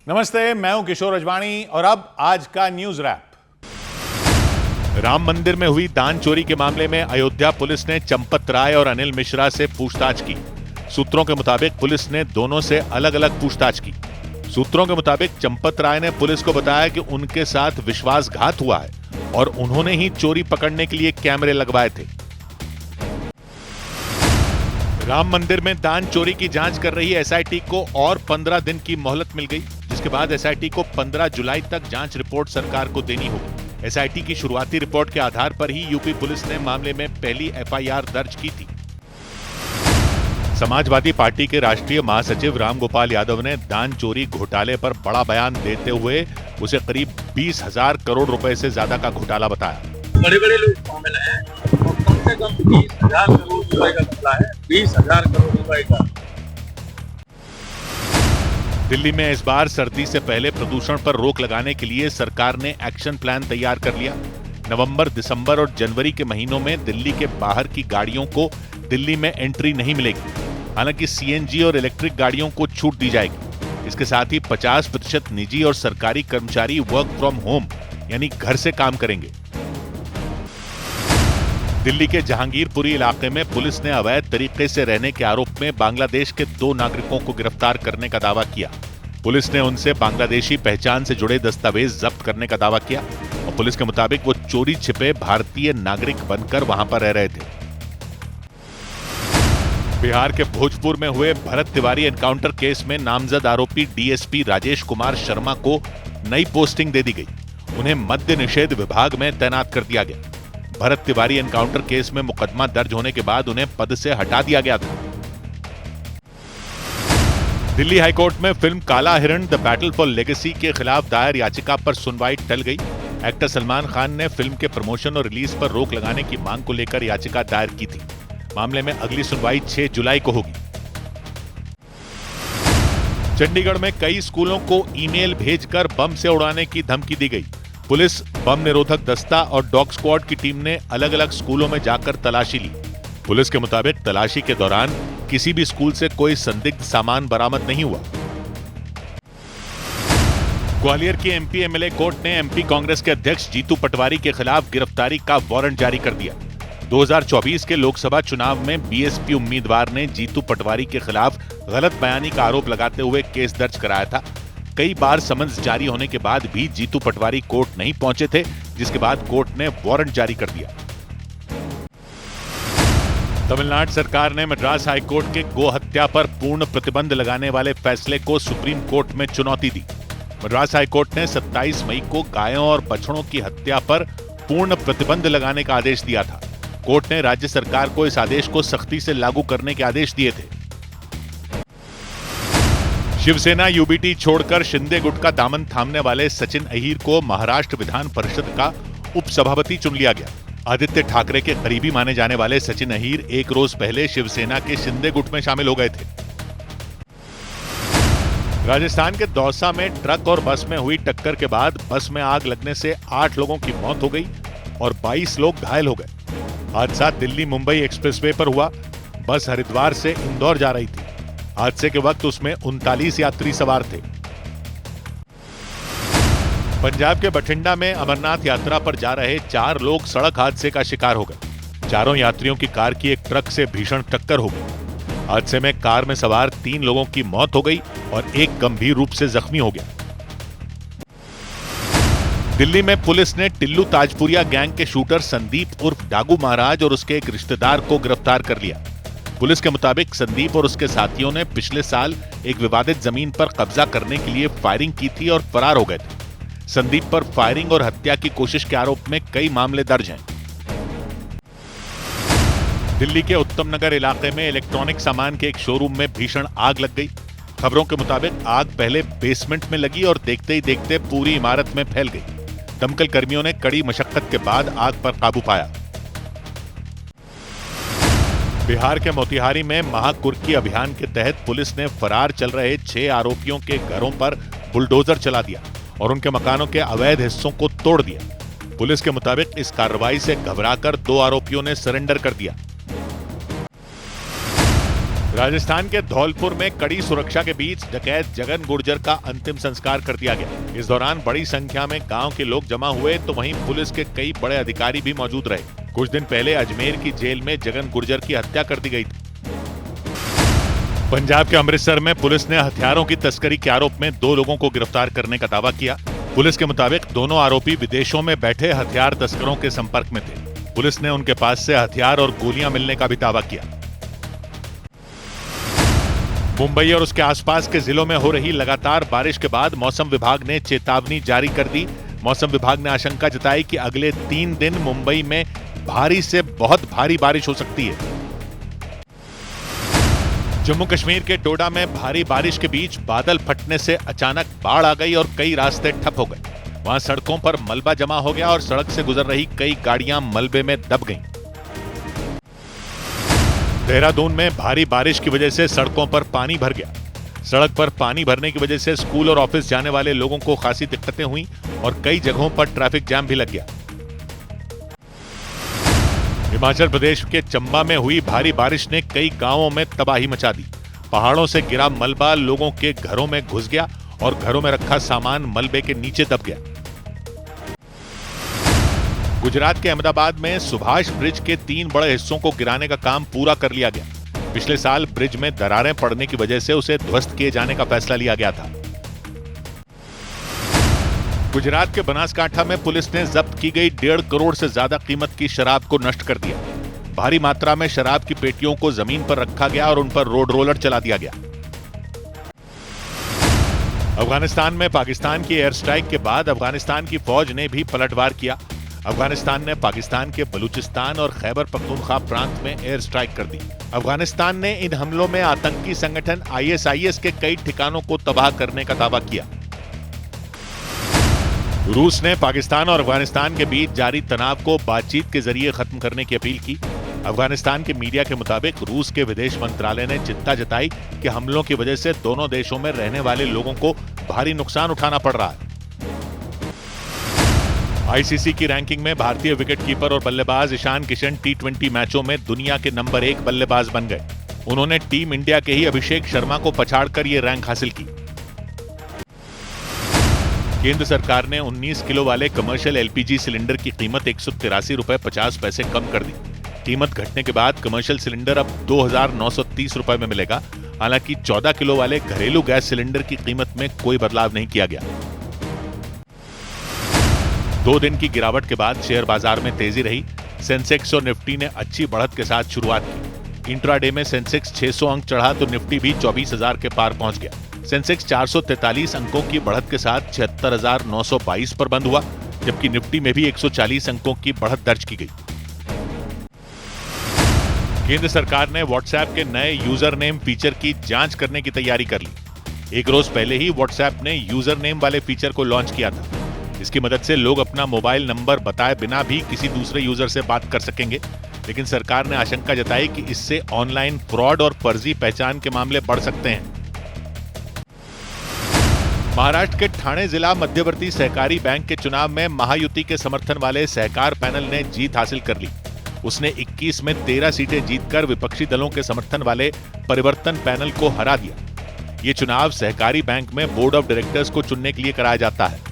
नमस्ते, मैं हूं किशोर अजवाणी और अब आज का न्यूज रैप। राम मंदिर में हुई दान चोरी के मामले में अयोध्या पुलिस ने चंपत राय और अनिल मिश्रा से पूछताछ की। सूत्रों के मुताबिक पुलिस ने दोनों से अलग अलग पूछताछ की। सूत्रों के मुताबिक चंपत राय ने पुलिस को बताया कि उनके साथ विश्वासघात हुआ है और उन्होंने ही चोरी पकड़ने के लिए कैमरे लगवाए थे। राम मंदिर में दान चोरी की जांच कर रही एसआईटी को और 15 दिन की मोहलत मिल गई, जिसके बाद एसआईटी को 15 जुलाई तक जांच रिपोर्ट सरकार को देनी होगी। एसआईटी की शुरुआती रिपोर्ट के आधार पर ही यूपी पुलिस ने मामले में पहली एफआईआर दर्ज की थी। समाजवादी पार्टी के राष्ट्रीय महासचिव रामगोपाल यादव ने दान चोरी घोटाले पर बड़ा बयान देते हुए उसे करीब 20,000 करोड़ रुपए से ज्यादा का घोटाला बताया। बड़े बड़े लोग शामिल हैं और कम से कम 20,000 करोड़ रुपए का घपला है, 20,000 करोड़ रुपए का। दिल्ली में इस बार सर्दी से पहले प्रदूषण पर रोक लगाने के लिए सरकार ने एक्शन प्लान तैयार कर लिया। नवंबर, दिसंबर और जनवरी के महीनों में दिल्ली के बाहर की गाड़ियों को दिल्ली में एंट्री नहीं मिलेगी। हालांकि सीएनजी और इलेक्ट्रिक गाड़ियों को छूट दी जाएगी। इसके साथ ही 50% निजी और सरकारी कर्मचारी वर्क फ्रॉम होम यानी घर से काम करेंगे। दिल्ली के जहांगीरपुरी इलाके में पुलिस ने अवैध तरीके से रहने के आरोप में बांग्लादेश के 2 नागरिकों को गिरफ्तार करने का दावा किया। पुलिस ने उनसे बांग्लादेशी पहचान से जुड़े दस्तावेज जब्त करने का दावा किया और पुलिस के मुताबिक वो चोरी छिपे भारतीय नागरिक बनकर वहां पर रह रहे थे। बिहार के भोजपुर में हुए भरत तिवारी एनकाउंटर केस में नामजद आरोपी डीएसपी राजेश कुमार शर्मा को नई पोस्टिंग दे दी गई। उन्हें मद्य निषेध विभाग में तैनात कर दिया गया। भरत तिवारी एनकाउंटर केस में मुकदमा दर्ज होने के बाद उन्हें पद से हटा दिया गया था। दिल्ली हाईकोर्ट में फिल्म काला हिरण द बैटल फॉर लेगेसी के खिलाफ दायर याचिका पर सुनवाई टल गई। एक्टर सलमान खान ने फिल्म के प्रमोशन और रिलीज पर रोक लगाने की मांग को लेकर याचिका दायर की थी। मामले में अगली सुनवाई 6 जुलाई को होगी। चंडीगढ़ में कई स्कूलों को ईमेल भेजकर बम से उड़ाने की धमकी दी गई। पुलिस, बम निरोधक दस्ता और डॉग स्क्वाड की टीम ने अलग अलग स्कूलों में जाकर तलाशी ली। पुलिस के मुताबिक तलाशी के दौरान किसी भी स्कूल से कोई संदिग्ध सामान बरामद नहीं हुआ। ग्वालियर की एमपी एमएलए कोर्ट ने एमपी कांग्रेस के अध्यक्ष जीतू पटवारी के खिलाफ गिरफ्तारी का वारंट जारी कर दिया। 2024 के लोकसभा चुनाव में बीएसपी उम्मीदवार ने जीतू पटवारी के खिलाफ गलत बयानी का आरोप लगाते हुए केस दर्ज कराया था। कई बार समन्स जारी होने के बाद भी जीतू पटवारी कोर्ट नहीं पहुंचे थे, जिसके बाद कोर्ट ने वारंट जारी कर दिया। तमिलनाडु सरकार ने मद्रास हाईकोर्ट के गो हत्या पर पूर्ण प्रतिबंध लगाने वाले फैसले को सुप्रीम कोर्ट में चुनौती दी। मद्रास हाईकोर्ट ने 27 मई को गायों और बछड़ों की हत्या पर पूर्ण प्रतिबंध लगाने का आदेश दिया था। कोर्ट ने राज्य सरकार को इस आदेश को सख्ती से लागू करने के आदेश दिए थे। शिवसेना यूबीटी छोड़कर शिंदे गुट का दामन थामने वाले सचिन अहीर को महाराष्ट्र विधान परिषद का उपसभापति चुन लिया गया। आदित्य ठाकरे के करीबी माने जाने वाले सचिन अहीर एक रोज पहले शिवसेना के शिंदे गुट में शामिल हो गए थे। राजस्थान के दौसा में ट्रक और बस में हुई टक्कर के बाद बस में आग लगने से 8 लोगों की मौत हो गई और 22 लोग घायल हो गए। हादसा दिल्ली मुंबई एक्सप्रेसवे पर हुआ। बस हरिद्वार से इंदौर जा रही थी। हादसे के वक्त उसमें 39 यात्री सवार थे। पंजाब के बठिंडा में अमरनाथ यात्रा पर जा रहे 4 लोग सड़क हादसे का शिकार हो गए। चारों यात्रियों की कार की एक ट्रक से भीषण टक्कर हो गई। हादसे में कार में सवार 3 लोगों की मौत हो गई और एक गंभीर रूप से जख्मी हो गया। दिल्ली में पुलिस ने टिल्लू ताजपुरिया गैंग के शूटर संदीप उर्फ डागू महाराज और उसके एक रिश्तेदार को गिरफ्तार कर लिया। पुलिस के मुताबिक संदीप और उसके साथियों ने पिछले साल एक विवादित जमीन पर कब्जा करने के लिए फायरिंग की थी और फरार हो गए थे। संदीप पर फायरिंग और हत्या की कोशिश के आरोप में कई मामले दर्ज हैं। दिल्ली के उत्तम नगर इलाके में इलेक्ट्रॉनिक सामान के एक शोरूम में भीषण आग लग गई। खबरों के मुताबिक आग पहले बेसमेंट में लगी और देखते ही देखते पूरी इमारत में फैल गई। दमकल कर्मियों ने कड़ी मशक्कत के बाद आग पर काबू पाया। बिहार के मोतिहारी में महाकुर्की अभियान के तहत पुलिस ने फरार चल रहे 6 आरोपियों के घरों पर बुलडोजर चला दिया और उनके मकानों के अवैध हिस्सों को तोड़ दिया। पुलिस के मुताबिक इस कार्रवाई से घबराकर 2 आरोपियों ने सरेंडर कर दिया। राजस्थान के धौलपुर में कड़ी सुरक्षा के बीच डकैत जगन गुर्जर का अंतिम संस्कार कर दिया गया। इस दौरान बड़ी संख्या में गांव के लोग जमा हुए तो वहीं पुलिस के कई बड़े अधिकारी भी मौजूद रहे। कुछ दिन पहले अजमेर की जेल में जगन गुर्जर की हत्या कर दी गई थी। पंजाब के अमृतसर में पुलिस ने हथियारों की तस्करी के आरोप में 2 लोगों को गिरफ्तार करने का दावा किया। पुलिस के मुताबिक दोनों आरोपी विदेशों में बैठे हथियार तस्करों के संपर्क में थे। पुलिस ने उनके पास से हथियार और गोलियां मिलने का भी दावा किया। मुंबई और उसके आसपास के जिलों में हो रही लगातार बारिश के बाद मौसम विभाग ने चेतावनी जारी कर दी। मौसम विभाग ने आशंका जताई कि अगले 3 दिन मुंबई में भारी से बहुत भारी बारिश हो सकती है। जम्मू कश्मीर के डोडा में भारी बारिश के बीच बादल फटने से अचानक बाढ़ आ गई और कई रास्ते ठप हो गए। वहां सड़कों पर मलबा जमा हो गया और सड़क से गुजर रही कई गाड़ियां मलबे में दब गईं। देहरादून में भारी बारिश की वजह से सड़कों पर पानी भर गया। सड़क पर पानी भरने की वजह से स्कूल और ऑफिस जाने वाले लोगों को खासी दिक्कतें हुई और कई जगहों पर ट्रैफिक जाम भी लग गया। हिमाचल प्रदेश के चंबा में हुई भारी बारिश ने कई गांवों में तबाही मचा दी। पहाड़ों से गिरा मलबा लोगों के घरों में घुस गया और घरों में रखा सामान मलबे के नीचे दब गया। गुजरात के अहमदाबाद में सुभाष ब्रिज के 3 बड़े हिस्सों को गिराने का काम पूरा कर लिया गया। पिछले साल ब्रिज में दरारें पड़ने की वजह से उसे ध्वस्त किए जाने का फैसला लिया गया था। गुजरात के बनासकांठा में पुलिस ने जब्त की गई 1.5 करोड़ से ज्यादा कीमत की शराब को नष्ट कर दिया। भारी मात्रा में शराब की पेटियों को जमीन पर रखा गया और उन पर रोड रोलर चला दिया गया। अफगानिस्तान में पाकिस्तान की एयर स्ट्राइक के बाद अफगानिस्तान की फौज ने भी पलटवार किया। अफगानिस्तान ने पाकिस्तान के बलूचिस्तान और खैबर पख्तूनख्वा प्रांत में एयर स्ट्राइक कर दी। अफगानिस्तान ने इन हमलों में आतंकी संगठन ISIS के कई ठिकानों को तबाह करने का दावा किया। रूस ने पाकिस्तान और अफगानिस्तान के बीच जारी तनाव को बातचीत के जरिए खत्म करने की अपील की। अफगानिस्तान के मीडिया के मुताबिक रूस के विदेश मंत्रालय ने चिंता जताई कि हमलों की वजह से दोनों देशों में रहने वाले लोगों को भारी नुकसान उठाना पड़ रहा है। ICC की रैंकिंग में भारतीय विकेटकीपर और बल्लेबाज ईशान किशन T20 मैचों में दुनिया के नंबर 1 बल्लेबाज बन गए। उन्होंने टीम इंडिया के ही अभिषेक शर्मा को पछाड़कर ये रैंक हासिल की। केंद्र सरकार ने 19 किलो वाले कमर्शियल LPG सिलेंडर की कीमत 183 रुपए 50 पैसे कम कर दी। कीमत घटने के बाद कमर्शियल सिलेंडर अब 2,930 रुपए में मिलेगा। हालांकि 14 किलो वाले घरेलू गैस सिलेंडर की कीमत में कोई बदलाव नहीं किया गया। 2 दिन की गिरावट के बाद शेयर बाजार में तेजी रही। सेंसेक्स और निफ्टी ने अच्छी बढ़त के साथ शुरुआत की। इंट्राडे में सेंसेक्स 600 अंक चढ़ा तो निफ्टी भी 24,000 के पार पहुंच गया। सेंसेक्स 443 अंकों की बढ़त के साथ 76,922 पर बंद हुआ, जबकि निफ्टी में भी 140 अंकों की बढ़त दर्ज की गई। केंद्र सरकार ने व्हाट्सएप के नए यूजर नेम फीचर की जांच करने की तैयारी कर ली। 1 रोज पहले ही व्हाट्सएप ने यूजर नेम वाले फीचर को लॉन्च किया था। इसकी मदद से लोग अपना मोबाइल नंबर बताए बिना भी किसी दूसरे यूजर से बात कर सकेंगे, लेकिन सरकार ने आशंका जताई कि इससे ऑनलाइन फ्रॉड और फर्जी पहचान के मामले बढ़ सकते हैं। महाराष्ट्र के ठाणे जिला मध्यवर्ती सहकारी बैंक के चुनाव में महायुति के समर्थन वाले सहकार पैनल ने जीत हासिल कर ली। उसने 21 में 13 सीटें जीतकर विपक्षी दलों के समर्थन वाले परिवर्तन पैनल को हरा दिया। ये चुनाव सहकारी बैंक में बोर्ड ऑफ डायरेक्टर्स को चुनने के लिए कराया जाता है।